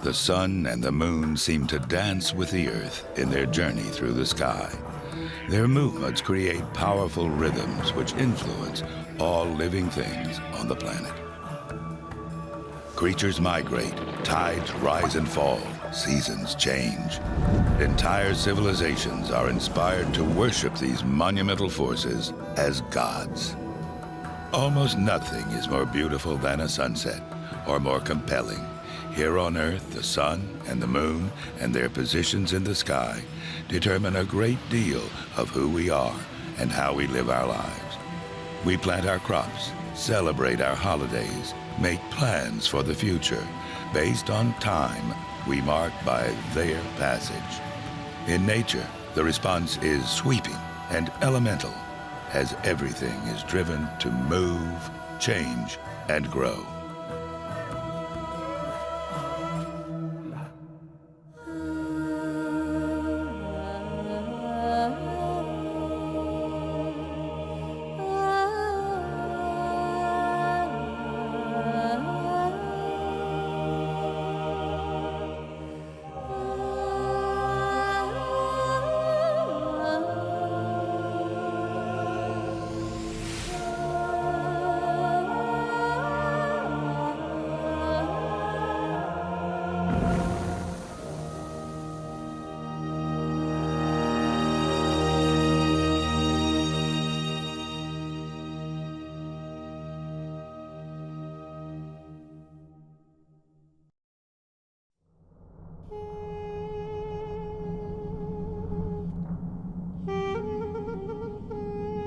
The sun and the moon seem to dance with the earth in their journey through the sky. Their movements create powerful rhythms which influence all living things on the planet. Creatures migrate, tides rise and fall, seasons change. Entire civilizations are inspired to worship these monumental forces as gods. Almost nothing is more beautiful than a sunset, or more compelling. Here on Earth, the sun and the moon and their positions in the sky determine a great deal of who we are and how we live our lives. We plant our crops, celebrate our holidays, make plans for the future based on time we mark by their passage. In nature, the response is sweeping and elemental, as everything is driven to move, change, and grow.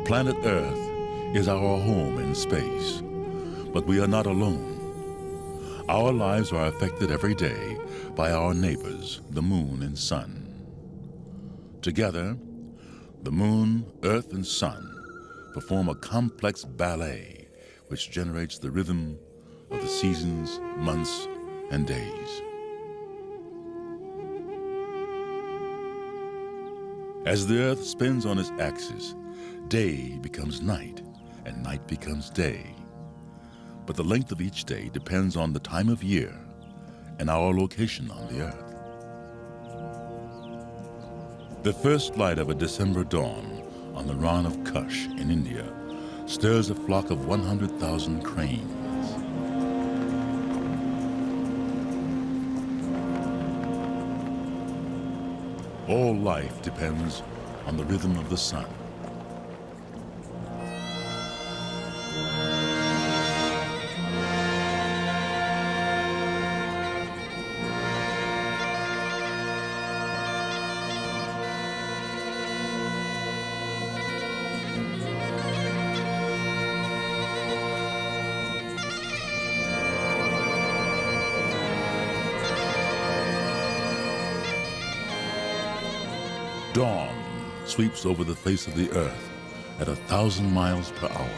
Planet Earth is our home in space, but we are not alone. Our lives are affected every day by our neighbors, the moon and sun. Together, the moon, earth, and sun perform a complex ballet which generates the rhythm of the seasons, months, and days. As the earth spins on its axis, day becomes night, and night becomes day. But the length of each day depends on the time of year and our location on the earth. The first light of a December dawn on the Rann of Kutch in India stirs a flock of 100,000 cranes. All life depends on the rhythm of the sun. Dawn sweeps over the face of the earth at 1,000 miles per hour.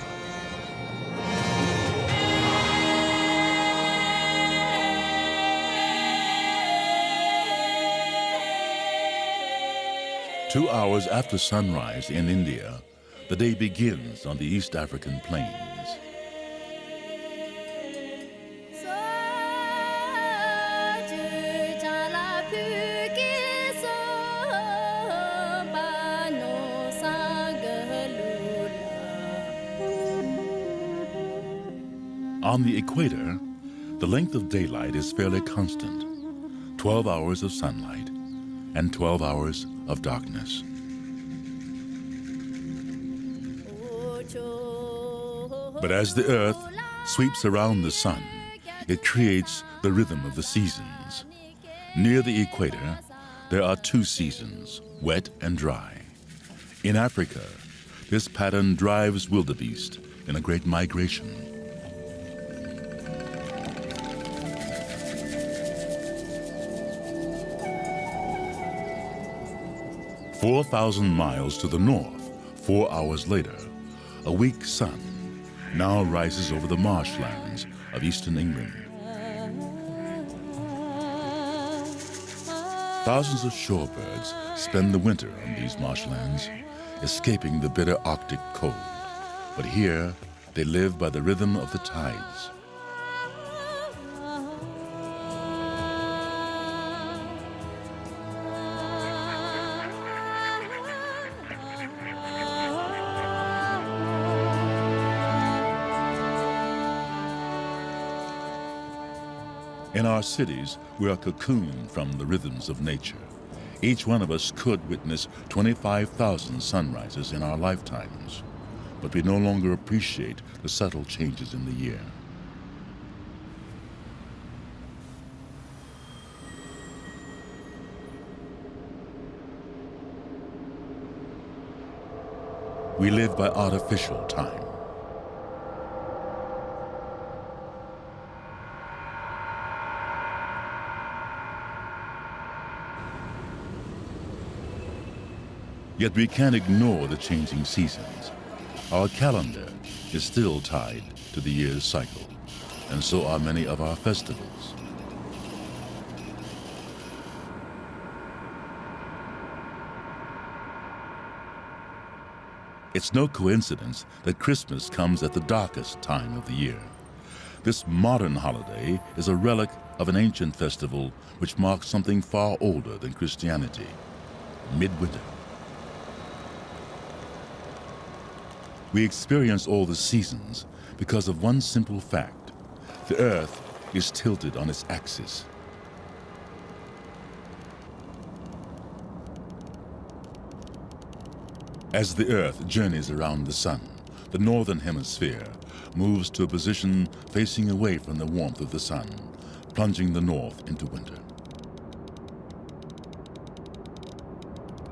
Two hours after sunrise in India, the day begins on the East African plains. On the equator, the length of daylight is fairly constant, 12 hours of sunlight and 12 hours of darkness. But as the earth sweeps around the sun, it creates the rhythm of the seasons. Near the equator, there are two seasons, wet and dry. In Africa, this pattern drives wildebeest in a great migration. 4,000 miles to the north, 4 hours later, a weak sun now rises over the marshlands of eastern England. Thousands of shorebirds spend the winter on these marshlands, escaping the bitter Arctic cold. But here, they live by the rhythm of the tides. In our cities, we are cocooned from the rhythms of nature. Each one of us could witness 25,000 sunrises in our lifetimes, but we no longer appreciate the subtle changes in the year. We live by artificial time. Yet we can't ignore the changing seasons. Our calendar is still tied to the year's cycle, and so are many of our festivals. It's no coincidence that Christmas comes at the darkest time of the year. This modern holiday is a relic of an ancient festival which marks something far older than Christianity: midwinter. We experience all the seasons because of one simple fact: the earth is tilted on its axis. As the earth journeys around the sun, the northern hemisphere moves to a position facing away from the warmth of the sun, plunging the north into winter.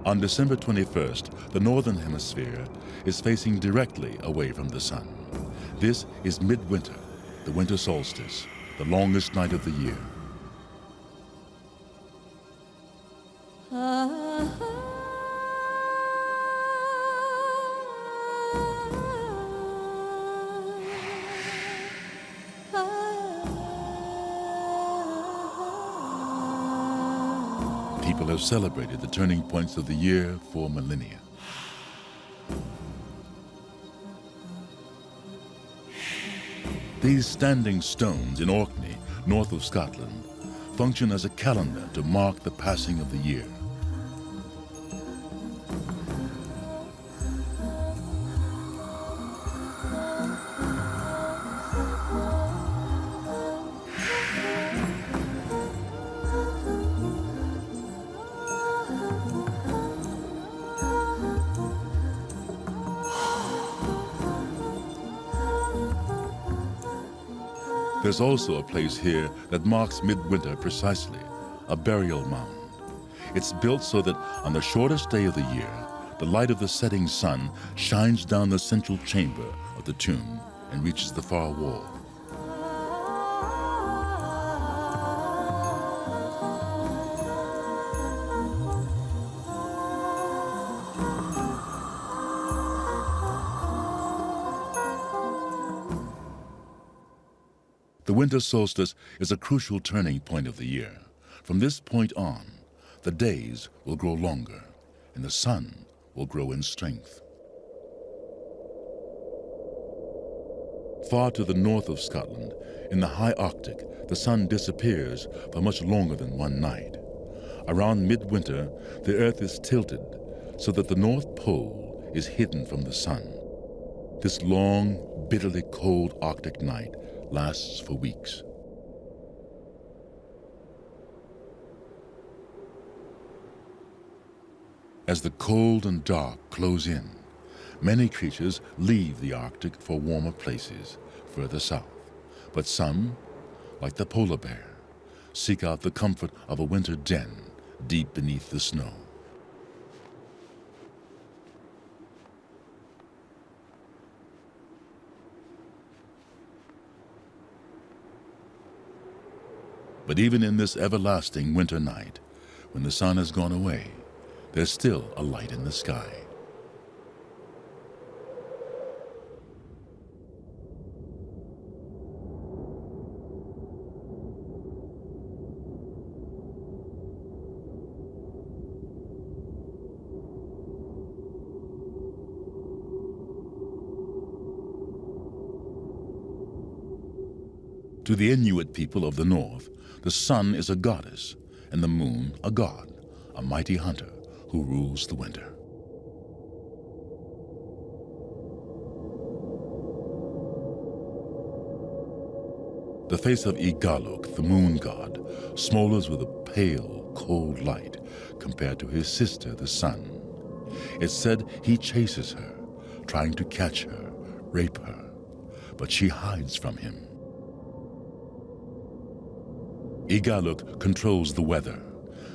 On December 21st, the northern hemisphere is facing directly away from the sun. This is midwinter, the winter solstice, the longest night of the year. People have celebrated the turning points of the year for millennia. These standing stones in Orkney, north of Scotland, function as a calendar to mark the passing of the year. There's also a place here that marks midwinter precisely: a burial mound. It's built so that on the shortest day of the year, the light of the setting sun shines down the central chamber of the tomb and reaches the far wall. The winter solstice is a crucial turning point of the year. From this point on, the days will grow longer and the sun will grow in strength. Far to the north of Scotland, in the high Arctic, the sun disappears for much longer than one night. Around midwinter, the earth is tilted so that the North Pole is hidden from the sun. This long, bitterly cold Arctic night lasts for weeks. As the cold and dark close in, many creatures leave the Arctic for warmer places further south. But some, like the polar bear, seek out the comfort of a winter den deep beneath the snow. But even in this everlasting winter night, when the sun has gone away, there's still a light in the sky. To the Inuit people of the north, the sun is a goddess and the moon a god, a mighty hunter who rules the winter. The face of Igaluk, the moon god, smolders with a pale, cold light compared to his sister, the sun. It's said he chases her, trying to catch her, rape her, but she hides from him. Igaluk controls the weather,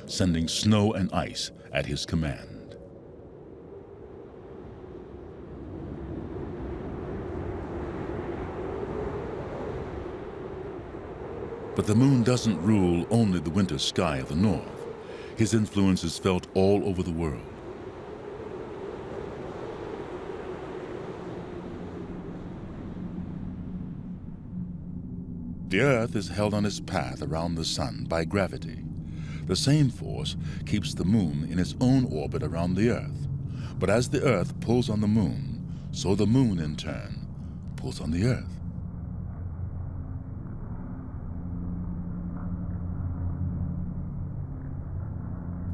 sending snow and ice at his command. But the moon doesn't rule only the winter sky of the north. His influence is felt all over the world. The Earth is held on its path around the sun by gravity. The same force keeps the moon in its own orbit around the Earth. But as the Earth pulls on the moon, so the moon in turn pulls on the Earth.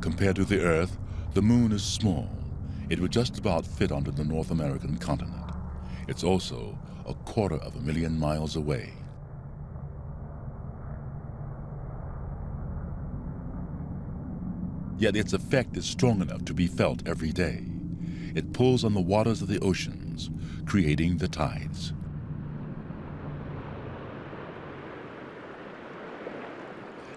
Compared to the Earth, the moon is small. It would just about fit onto the North American continent. It's also 250,000 miles away. Yet its effect is strong enough to be felt every day. It pulls on the waters of the oceans, creating the tides.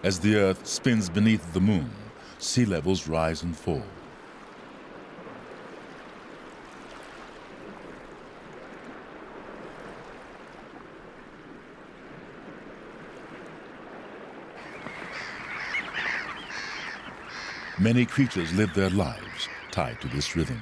As the Earth spins beneath the moon, sea levels rise and fall. Many creatures live their lives tied to this rhythm.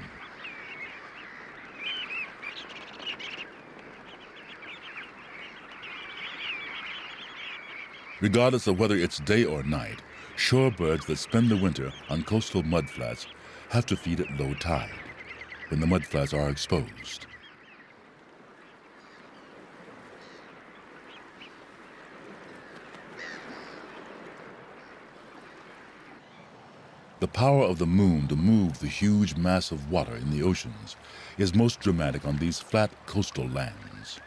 Regardless of whether it's day or night, shorebirds that spend the winter on coastal mudflats have to feed at low tide, when the mudflats are exposed. The power of the moon to move the huge mass of water in the oceans is most dramatic on these flat coastal lands.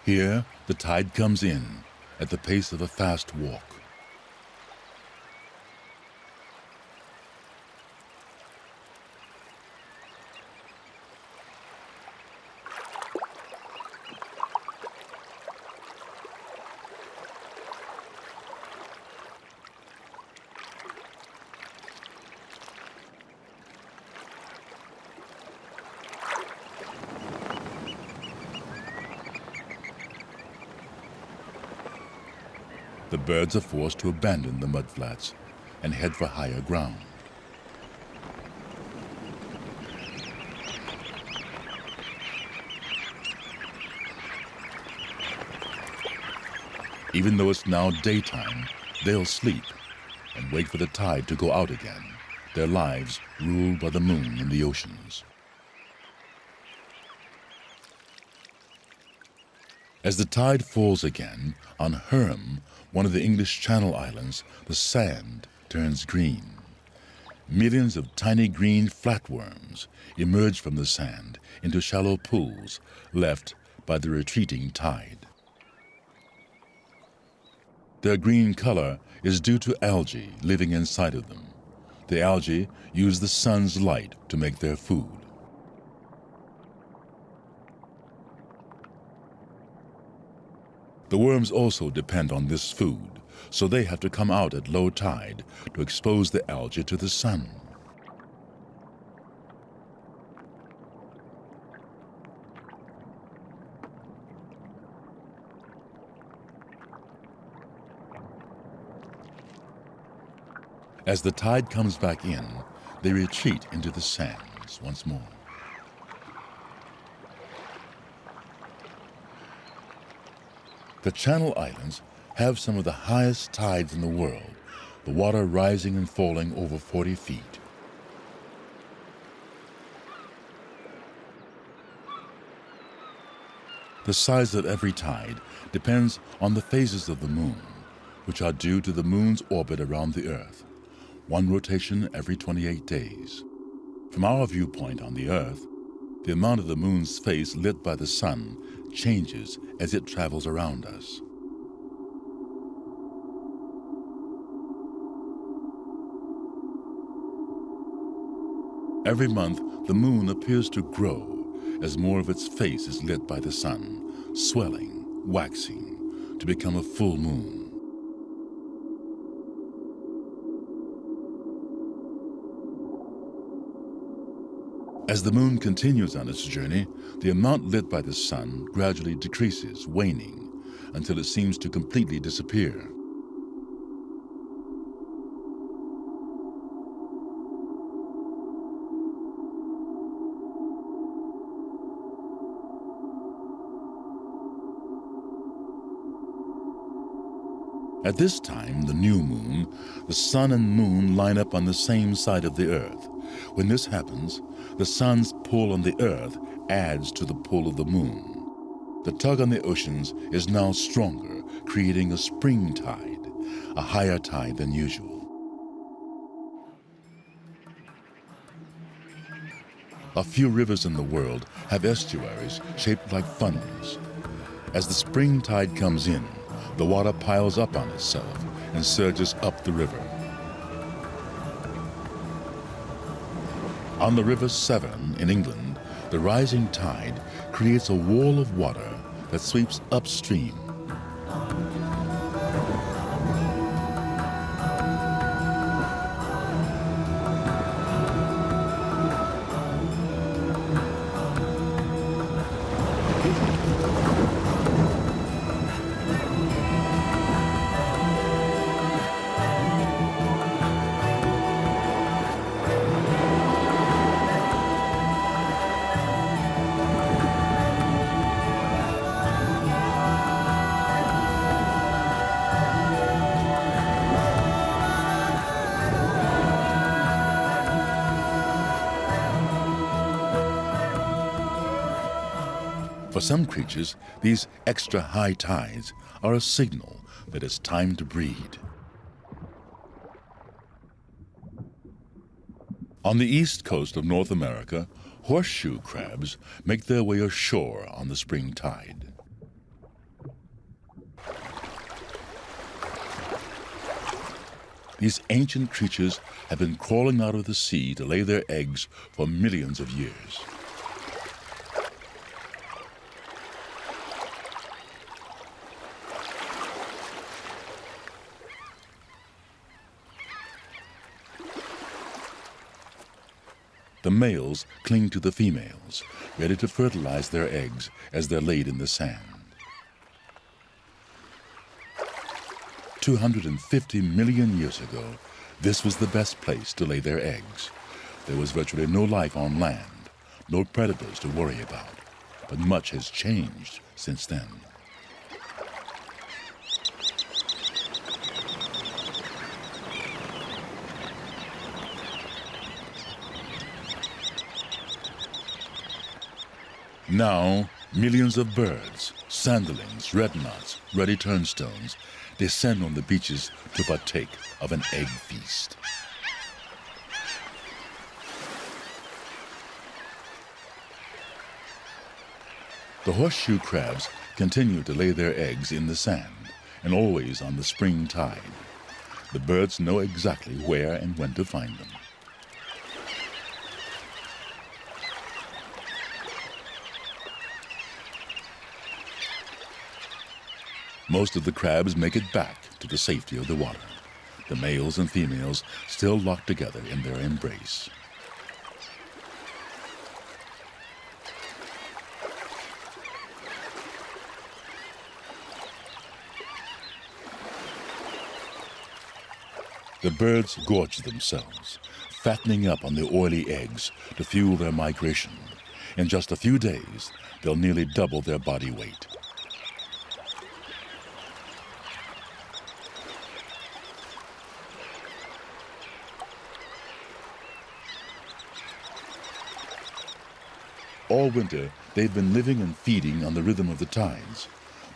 Here, the tide comes in at the pace of a fast walk. The birds are forced to abandon the mudflats and head for higher ground. Even though it's now daytime, they'll sleep and wait for the tide to go out again, their lives ruled by the moon in the oceans. As the tide falls again, on Herm, one of the English Channel Islands, the sand turns green. Millions of tiny green flatworms emerge from the sand into shallow pools left by the retreating tide. Their green color is due to algae living inside of them. The algae use the sun's light to make their food. The worms also depend on this food, so they have to come out at low tide to expose the algae to the sun. As the tide comes back in, they retreat into the sands once more. The Channel Islands have some of the highest tides in the world, the water rising and falling over 40 feet. The size of every tide depends on the phases of the moon, which are due to the moon's orbit around the Earth, one rotation every 28 days. From our viewpoint on the Earth, the amount of the moon's face lit by the sun changes as it travels around us. Every month, the moon appears to grow as more of its face is lit by the sun, swelling, waxing, to become a full moon. As the moon continues on its journey, the amount lit by the sun gradually decreases, waning, until it seems to completely disappear. At this time, the new moon, the sun and moon line up on the same side of the Earth. When this happens, the sun's pull on the Earth adds to the pull of the moon. The tug on the oceans is now stronger, creating a spring tide, a higher tide than usual. A few rivers in the world have estuaries shaped like funnels. As the spring tide comes in, the water piles up on itself and surges up the river. On the River Severn in England, the rising tide creates a wall of water that sweeps upstream. For some creatures, these extra high tides are a signal that it's time to breed. On the east coast of North America, horseshoe crabs make their way ashore on the spring tide. These ancient creatures have been crawling out of the sea to lay their eggs for millions of years. The males cling to the females, ready to fertilize their eggs as they're laid in the sand. 250 million years ago, this was the best place to lay their eggs. There was virtually no life on land, no predators to worry about, but much has changed since then. Now, millions of birds, sanderlings, redknots, ruddy turnstones descend on the beaches to partake of an egg feast. The horseshoe crabs continue to lay their eggs in the sand and always on the spring tide. The birds know exactly where and when to find them. Most of the crabs make it back to the safety of the water, the males and females still locked together in their embrace. The birds gorge themselves, fattening up on the oily eggs to fuel their migration. In just a few days, they'll nearly double their body weight. All winter, they've been living and feeding on the rhythm of the tides.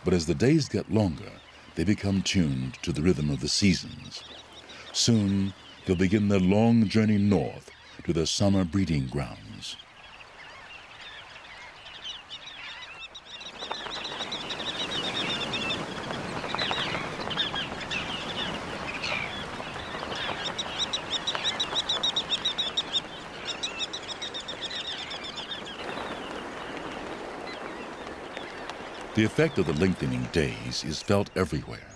But as the days get longer, they become tuned to the rhythm of the seasons. Soon, they'll begin their long journey north to their summer breeding grounds. The effect of the lengthening days is felt everywhere.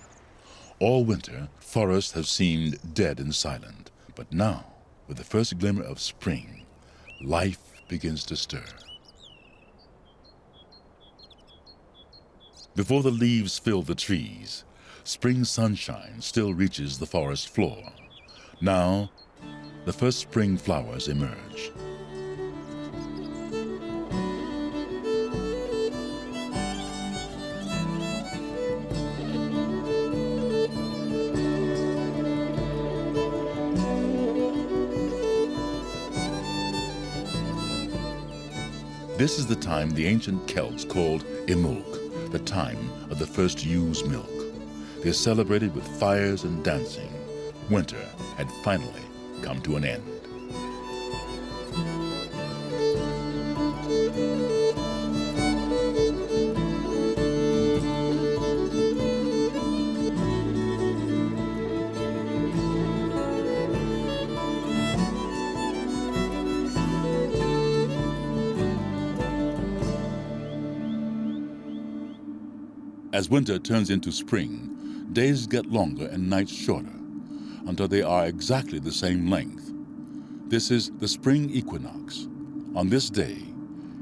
All winter, forests have seemed dead and silent, but now, with the first glimmer of spring, life begins to stir. Before the leaves fill the trees, spring sunshine still reaches the forest floor. Now, the first spring flowers emerge. This is the time the ancient Celts called Imulc, the time of the first ewe's milk. They're celebrated with fires and dancing. Winter had finally come to an end. As winter turns into spring, days get longer and nights shorter, until they are exactly the same length. This is the spring equinox. On this day,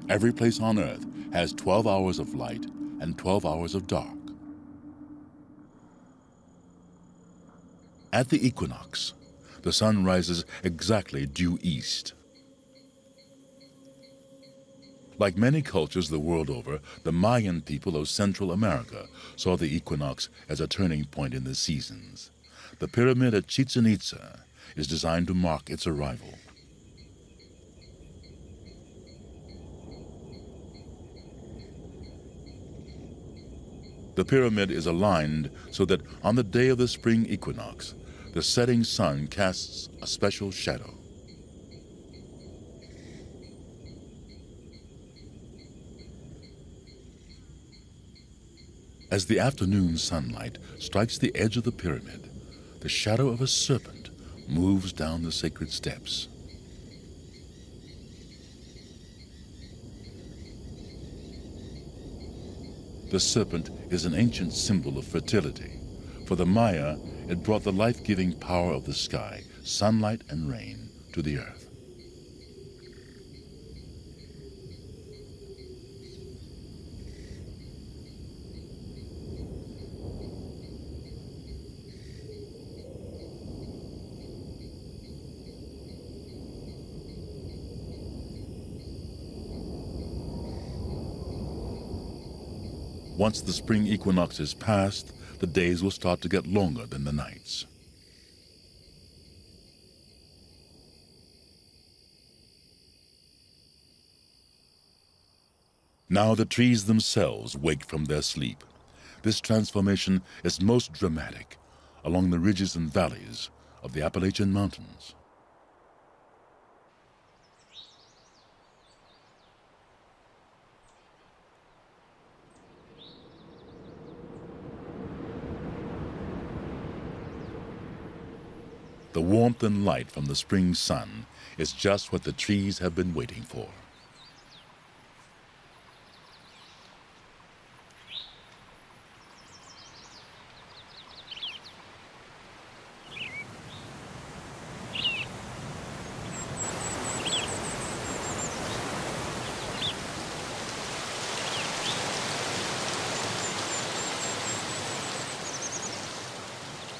every place on Earth has 12 hours of light and 12 hours of dark. At the equinox, the sun rises exactly due east. Like many cultures the world over, the Mayan people of Central America saw the equinox as a turning point in the seasons. The pyramid at Chichen Itza is designed to mark its arrival. The pyramid is aligned so that on the day of the spring equinox, the setting sun casts a special shadow. As the afternoon sunlight strikes the edge of the pyramid, the shadow of a serpent moves down the sacred steps. The serpent is an ancient symbol of fertility. For the Maya, it brought the life-giving power of the sky, sunlight and rain, to the earth. Once the spring equinox is past, the days will start to get longer than the nights. Now the trees themselves wake from their sleep. This transformation is most dramatic along the ridges and valleys of the Appalachian Mountains. The warmth and light from the spring sun is just what the trees have been waiting for.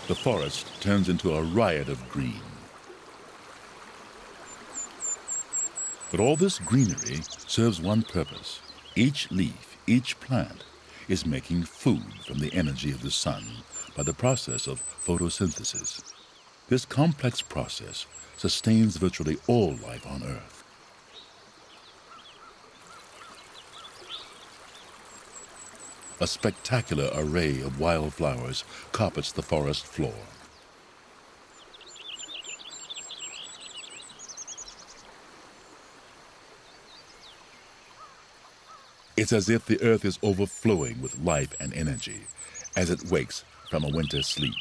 The forest turns into a riot of green. But all this greenery serves one purpose. Each leaf, each plant is making food from the energy of the sun by the process of photosynthesis. This complex process sustains virtually all life on Earth. A spectacular array of wildflowers carpets the forest floor. It's as if the earth is overflowing with life and energy as it wakes from a winter sleep.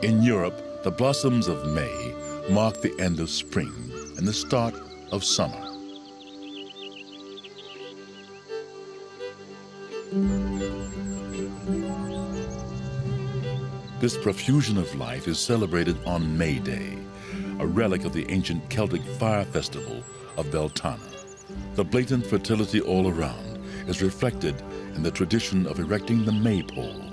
In Europe, the blossoms of May mark the end of spring and the start of summer. This profusion of life is celebrated on May Day, a relic of the ancient Celtic fire festival of Beltane. The blatant fertility all around is reflected in the tradition of erecting the maypole.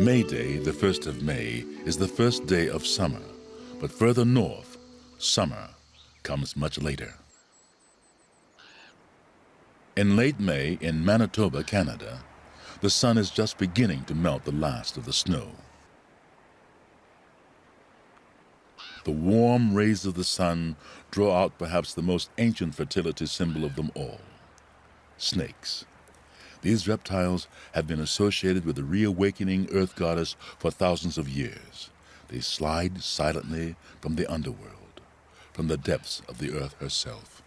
May Day, the 1st of May, is the first day of summer, but further north, summer comes much later. In late May, in Manitoba, Canada, the sun is just beginning to melt the last of the snow. The warm rays of the sun draw out perhaps the most ancient fertility symbol of them all, snakes. These reptiles have been associated with the reawakening earth goddess for thousands of years. They slide silently from the underworld, from the depths of the earth herself.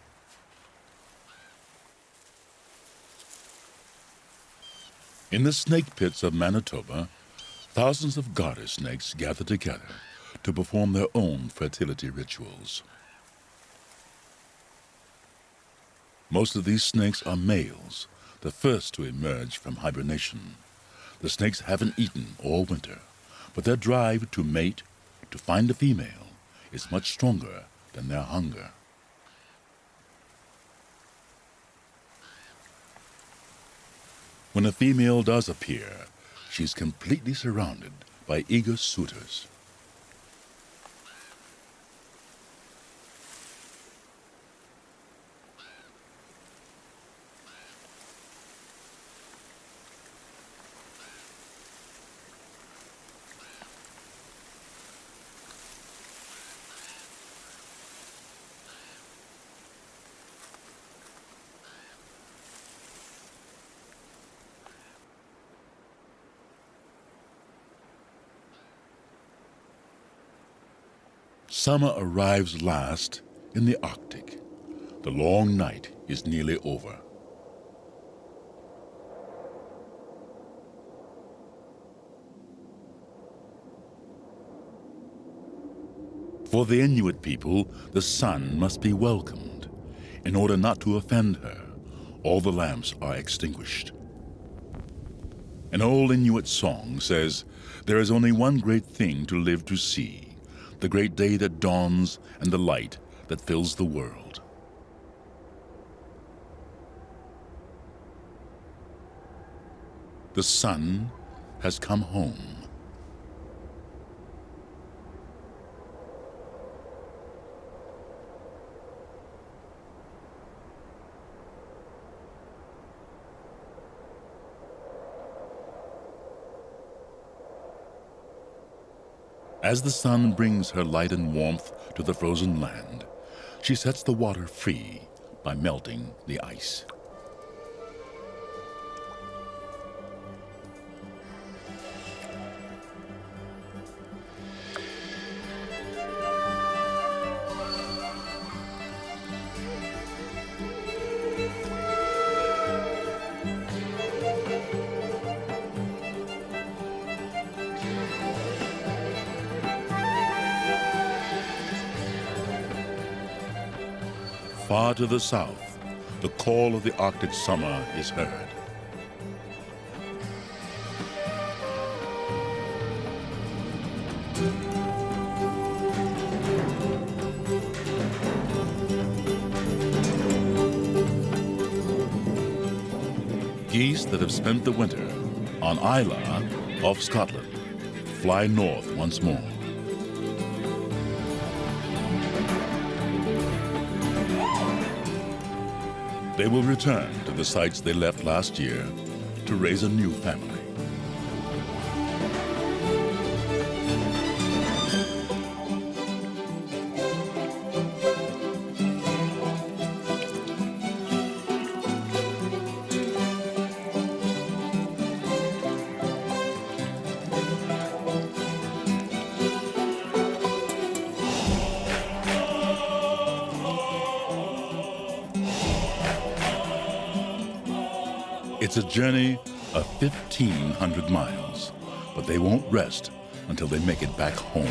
In the snake pits of Manitoba, thousands of goddess snakes gather together to perform their own fertility rituals. Most of these snakes are males, the first to emerge from hibernation. The snakes haven't eaten all winter, but their drive to mate, to find a female, is much stronger than their hunger. When a female does appear, she's completely surrounded by eager suitors. Summer arrives last in the Arctic. The long night is nearly over. For the Inuit people, the sun must be welcomed. In order not to offend her, all the lamps are extinguished. An old Inuit song says, "There is only one great thing to live to see, the great day that dawns and the light that fills the world." The sun has come home. As the sun brings her light and warmth to the frozen land, she sets the water free by melting the ice. Far to the south, the call of the Arctic summer is heard. Geese that have spent the winter on Islay off Scotland fly north once more. They will return to the sites they left last year to raise a new family. It's a journey of 1,500 miles, but they won't rest until they make it back home.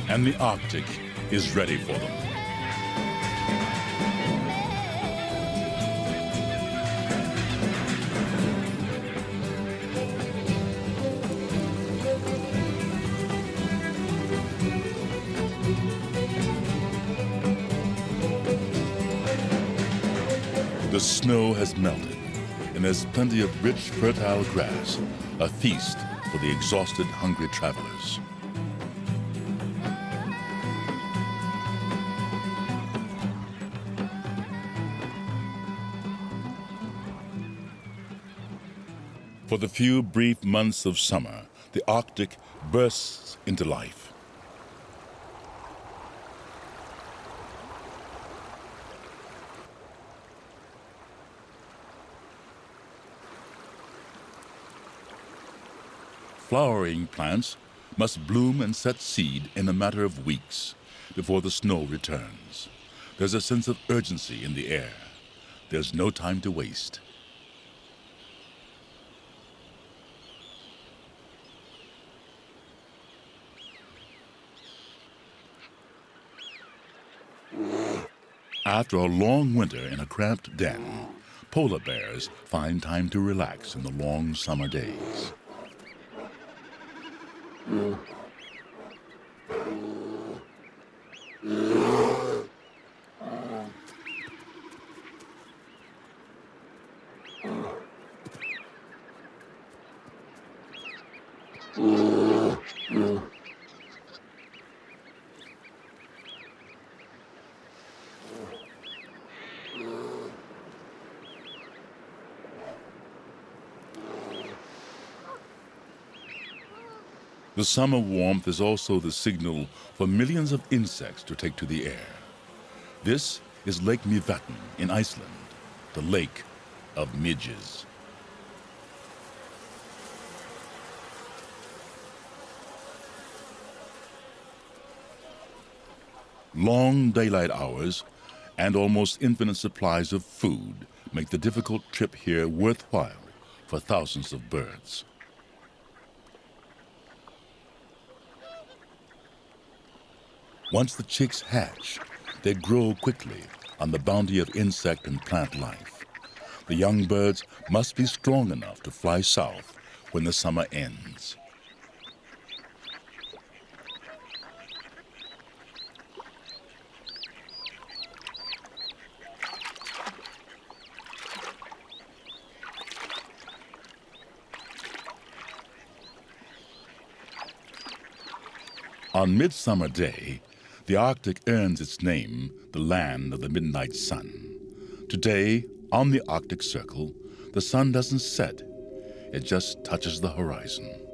And the Arctic is ready for them. The snow has melted, and there's plenty of rich, fertile grass, a feast for the exhausted, hungry travelers. For the few brief months of summer, the Arctic bursts into life. Flowering plants must bloom and set seed in a matter of weeks before the snow returns. There's a sense of urgency in the air. There's no time to waste. After a long winter in a cramped den, polar bears find time to relax in the long summer days. The summer warmth is also the signal for millions of insects to take to the air. This is Lake Mývatn in Iceland, the lake of midges. Long daylight hours and almost infinite supplies of food make the difficult trip here worthwhile for thousands of birds. Once the chicks hatch, they grow quickly on the bounty of insect and plant life. The young birds must be strong enough to fly south when the summer ends. On Midsummer Day, the Arctic earns its name, the land of the midnight sun. Today, on the Arctic Circle, the sun doesn't set, it just touches the horizon.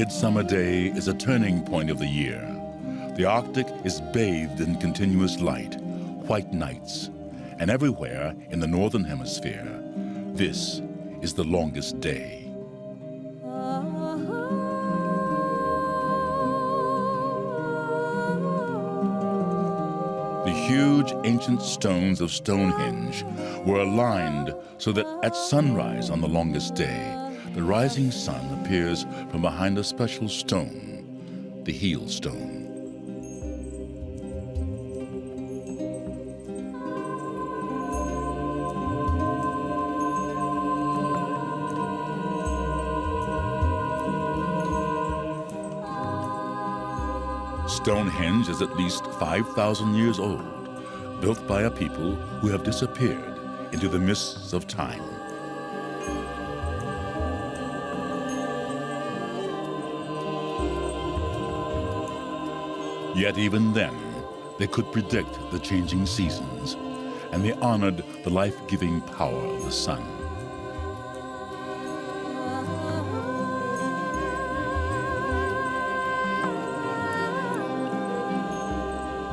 Midsummer Day is a turning point of the year. The Arctic is bathed in continuous light, white nights, and everywhere in the northern hemisphere, this is the longest day. The huge ancient stones of Stonehenge were aligned so that at sunrise on the longest day, the rising sun appears from behind a special stone, the heel stone. Stonehenge is at least 5,000 years old, built by a people who have disappeared into the mists of time. Yet even then, they could predict the changing seasons, and they honored the life-giving power of the sun.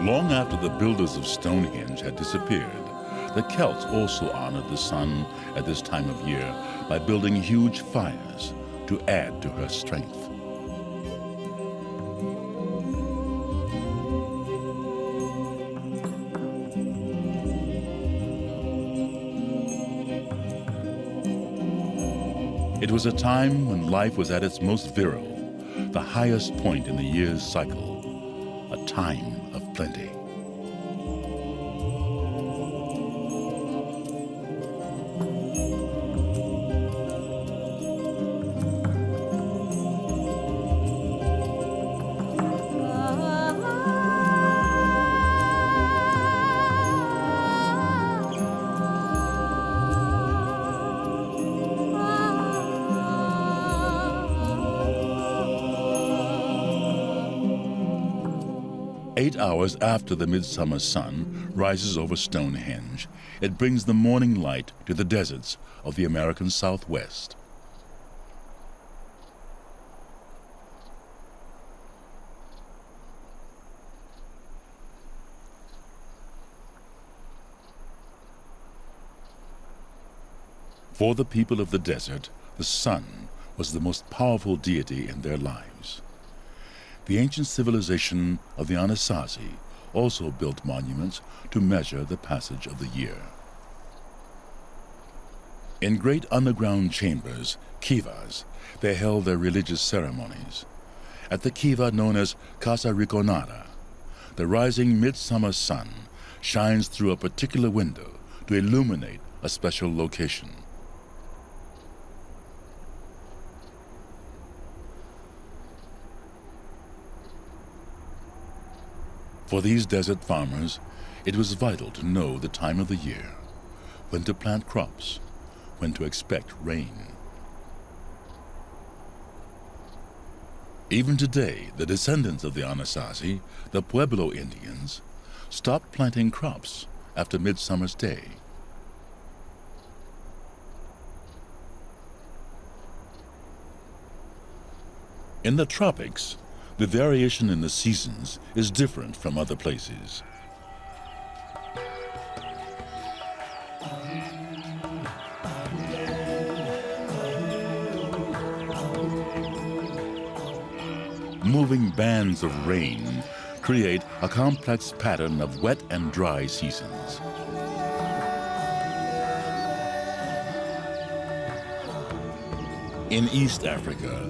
Long after the builders of Stonehenge had disappeared, the Celts also honored the sun at this time of year by building huge fires to add to her strength. It was a time when life was at its most virile, the highest point in the year's cycle, a time of plenty. hours after the midsummer sun rises over Stonehenge, it brings the morning light to the deserts of the American Southwest. For the people of the desert, the sun was the most powerful deity in their lives. The ancient civilization of the Anasazi also built monuments to measure the passage of the year. In great underground chambers, kivas, they held their religious ceremonies. At the kiva known as Casa Riconada, the rising midsummer sun shines through a particular window to illuminate a special location. For these desert farmers, it was vital to know the time of the year, when to plant crops, when to expect rain. Even today, the descendants of the Anasazi, the Pueblo Indians, stopped planting crops after Midsummer's Day. In the tropics, the variation in the seasons is different from other places. Moving bands of rain create a complex pattern of wet and dry seasons. In East Africa,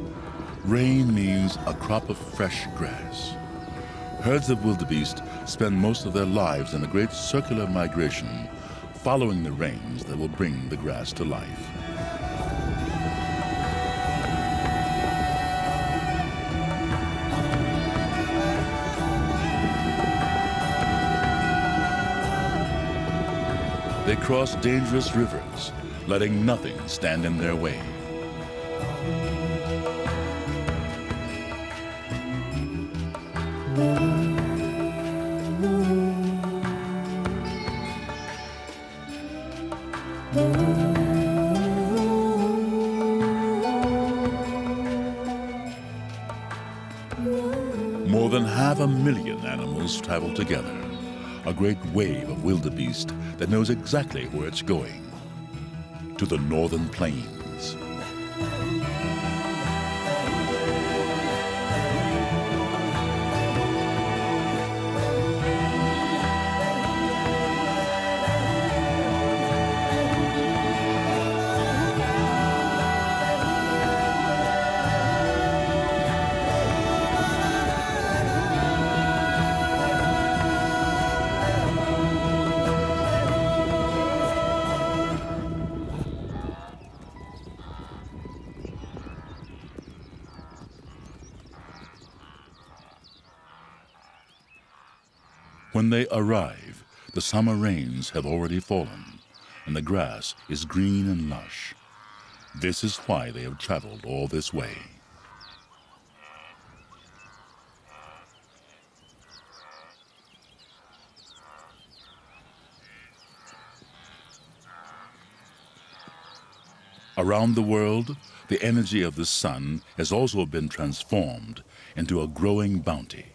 rain means a crop of fresh grass. Herds of wildebeest spend most of their lives in a great circular migration, following the rains that will bring the grass to life. They cross dangerous rivers, letting nothing stand in their way. More than 500,000 animals travel together, a great wave of wildebeest that knows exactly where it's going, to the northern plains. When they arrive, the summer rains have already fallen, and the grass is green and lush. This is why they have traveled all this way. Around the world, the energy of the sun has also been transformed into a growing bounty.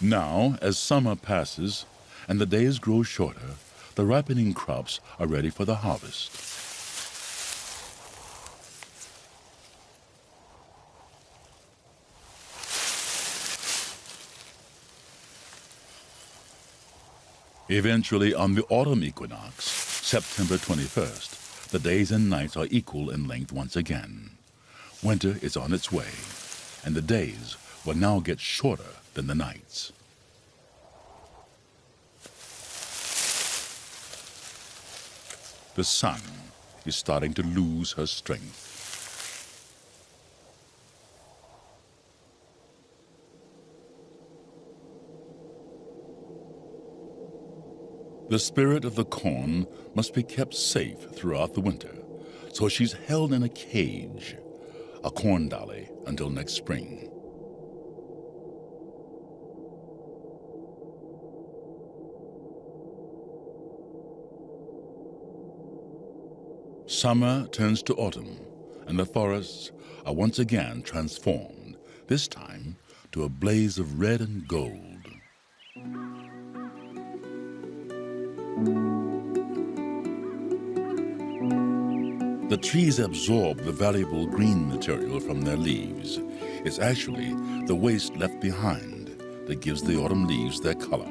Now, as summer passes and the days grow shorter, the ripening crops are ready for the harvest. Eventually, on the autumn equinox, September 21st, the days and nights are equal in length once again. Winter is on its way, and the days will now get shorter than the nights. The sun is starting to lose her strength. The spirit of the corn must be kept safe throughout the winter, so she's held in a cage, a corn dolly, until next spring. Summer turns to autumn, and the forests are once again transformed, this time to a blaze of red and gold. The trees absorb the valuable green material from their leaves. It's actually the waste left behind that gives the autumn leaves their color.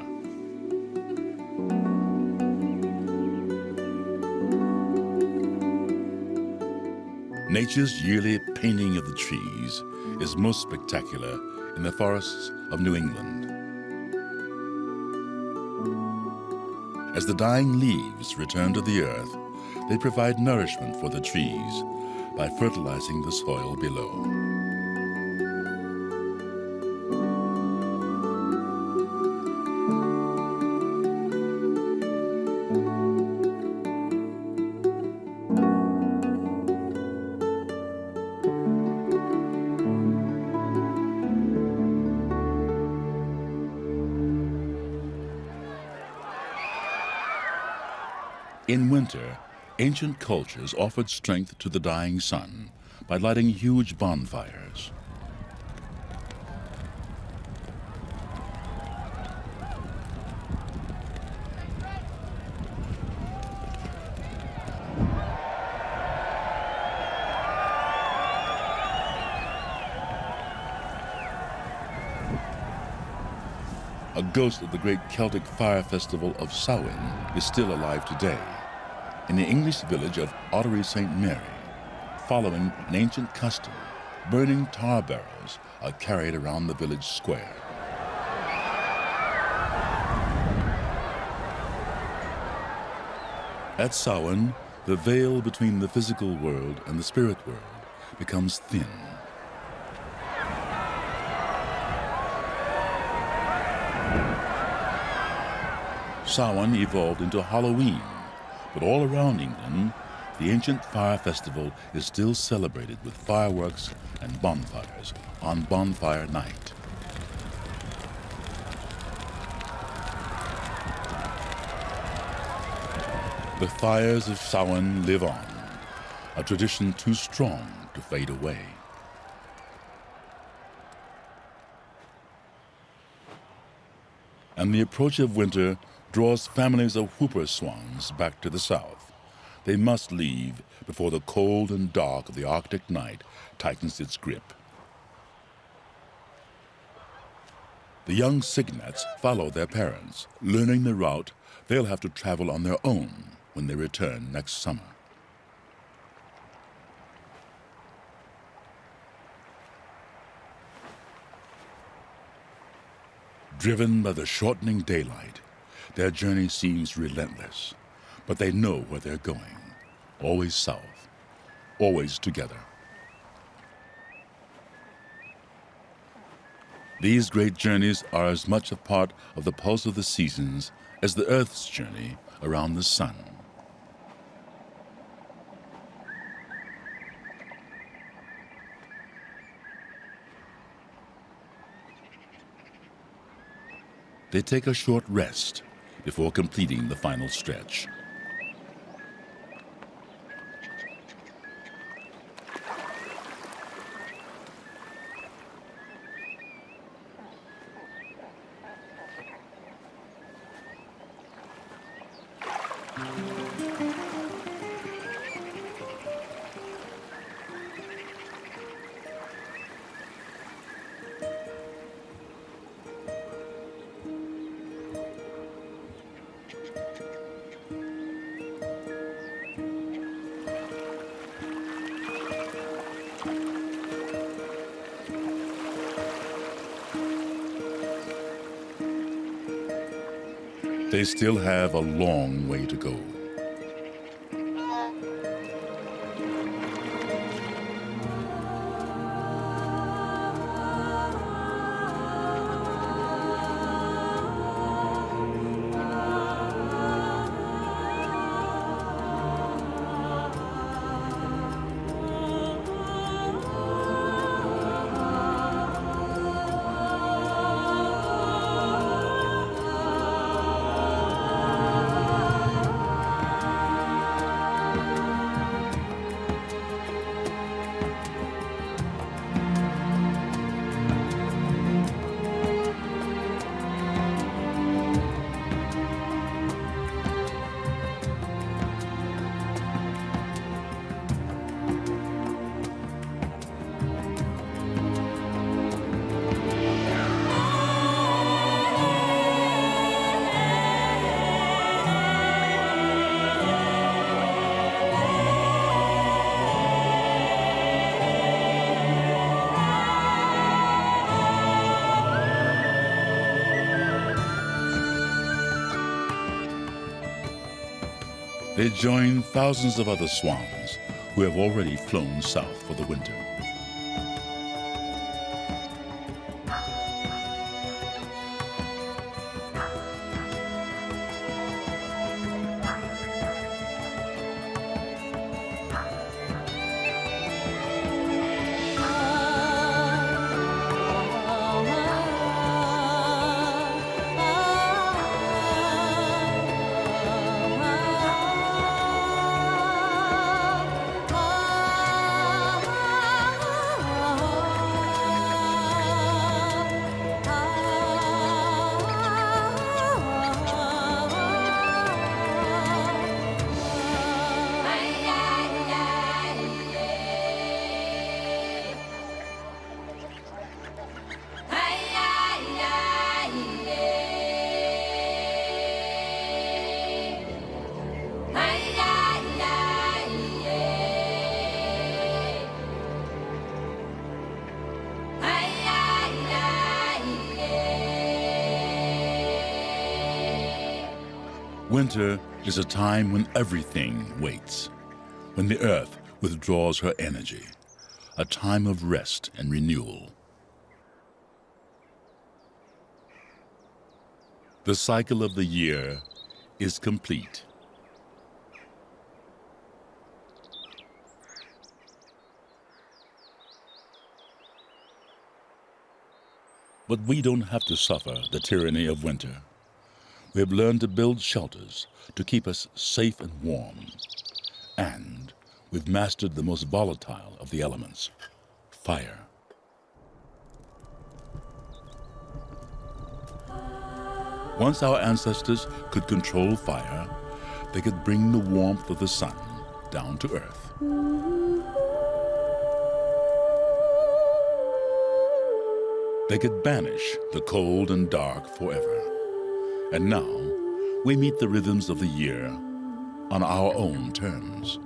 Nature's yearly painting of the trees is most spectacular in the forests of New England. As the dying leaves return to the earth, they provide nourishment for the trees by fertilizing the soil below. In winter, ancient cultures offered strength to the dying sun by lighting huge bonfires. A ghost of the great Celtic fire festival of Samhain is still alive today in the English village of Ottery St. Mary. Following an ancient custom, burning tar barrels are carried around the village square. At Samhain, the veil between the physical world and the spirit world becomes thin. Samhain evolved into Halloween, but all around England, the ancient fire festival is still celebrated with fireworks and bonfires on Bonfire Night. The fires of Samhain live on, a tradition too strong to fade away. And the approach of winter draws families of whooper swans back to the south. They must leave before the cold and dark of the Arctic night tightens its grip. The young cygnets follow their parents, learning the route they'll have to travel on their own when they return next summer. Driven by the shortening daylight, their journey seems relentless, but they know where they're going, always south, always together. These great journeys are as much a part of the pulse of the seasons as the Earth's journey around the sun. They take a short rest before completing the final stretch. They still have a long way to go. They join thousands of other swans who have already flown south for the winter. Winter is a time when everything waits, when the earth withdraws her energy, a time of rest and renewal. The cycle of the year is complete. But we don't have to suffer the tyranny of winter. We have learned to build shelters to keep us safe and warm. And we've mastered the most volatile of the elements, fire. Once our ancestors could control fire, they could bring the warmth of the sun down to earth. They could banish the cold and dark forever. And now, we meet the rhythms of the year on our own terms.